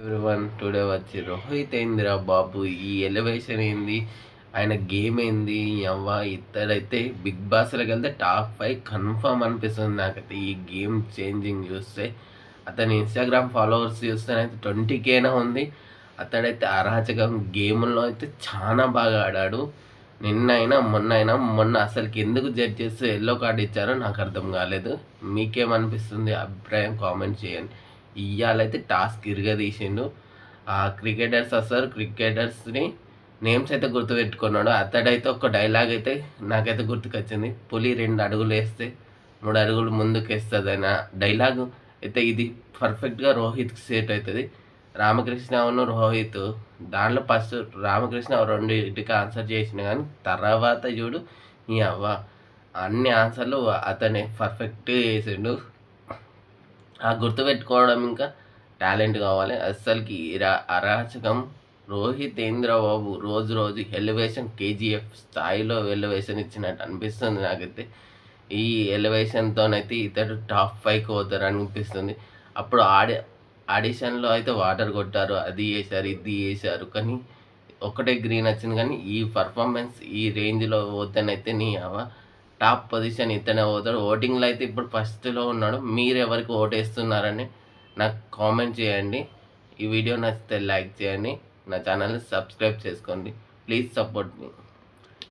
Everyone today వచ్చి రోహిత్ ఏందిరా బాబు, ఈ ఎలివేషన్ ఏంది, ఆయన గేమ్ ఏంది, అవ్వ ఇతడైతే బిగ్ బాస్లోకి వెళ్తే టాప్ 5 కన్ఫర్మ్ అనిపిస్తుంది నాకైతే. ఈ గేమ్ చేంజింగ్ చూస్తే అతని ఇన్స్టాగ్రామ్ ఫాలోవర్స్ చూస్తేనైతే 20K ఉంది. అతడైతే అరాచకం గేమ్లో అయితే చాలా బాగా ఆడాడు. మొన్న అసలుకి ఎందుకు జడ్జ్ చేస్తూ ఎల్లో కార్డు ఇచ్చారో నాకు అర్థం కాలేదు. మీకేమనిపిస్తుంది అభిప్రాయం కామెంట్ చేయండి. ఇయ్యాలైతే టాస్క్ ఇరగదీసిండు. ఆ క్రికెటర్స్ వస్తారు, క్రికెటర్స్ని నేమ్స్ అయితే గుర్తుపెట్టుకున్నాడు. అతడైతే ఒక డైలాగ్ అయితే నాకైతే గుర్తుకొచ్చింది, పులి 2 అడుగులు వేస్తే 3 అడుగులు ముందుకు వేస్తుంది అన్న డైలాగ్ అయితే ఇది పర్ఫెక్ట్గా రోహిత్కి సెట్ అవుతుంది. రామకృష్ణ రోహిత్ దాంట్లో ఫస్ట్ రామకృష్ణ 2 ఆన్సర్ చేసిన, కానీ తర్వాత చూడు ఈ అవ్వ అన్ని ఆన్సర్లు అతనే పర్ఫెక్ట్గా చేసిండు. ఆ గుర్తుపెట్టుకోవడం ఇంకా టాలెంట్ కావాలి. అస్సలకి అరాచకం రోహిత్ బాబు రోజు రోజు ఎలివేషన్ కేజీఎఫ్ స్థాయిలో ఎలివేషన్ ఇచ్చినట్టు అనిపిస్తుంది నాకైతే. ఈ ఎలివేషన్తోనైతే ఇతడు టాప్ 5కి పోతారు అనిపిస్తుంది. అప్పుడు ఆడిషన్లో అయితే వాటర్ కొట్టారు, అది చేశారు, ఇది చేశారు, కానీ ఒకటే గ్రీన్ వచ్చింది. కానీ ఈ పర్ఫార్మెన్స్ ఈ రేంజ్లో పోతేనైతే టాప్ పొజిషన్ ఇతనే పోతాడు. ఓటింగ్లో అయితే ఇప్పుడు ఫస్ట్లో ఉన్నాడు. మీరు ఎవరికి ఓటేస్తున్నారని నాకు కామెంట్ చేయండి. ఈ వీడియో నచ్చితే లైక్ చేయండి, నా ఛానల్ని సబ్స్క్రైబ్ చేసుకోండి. Please support me.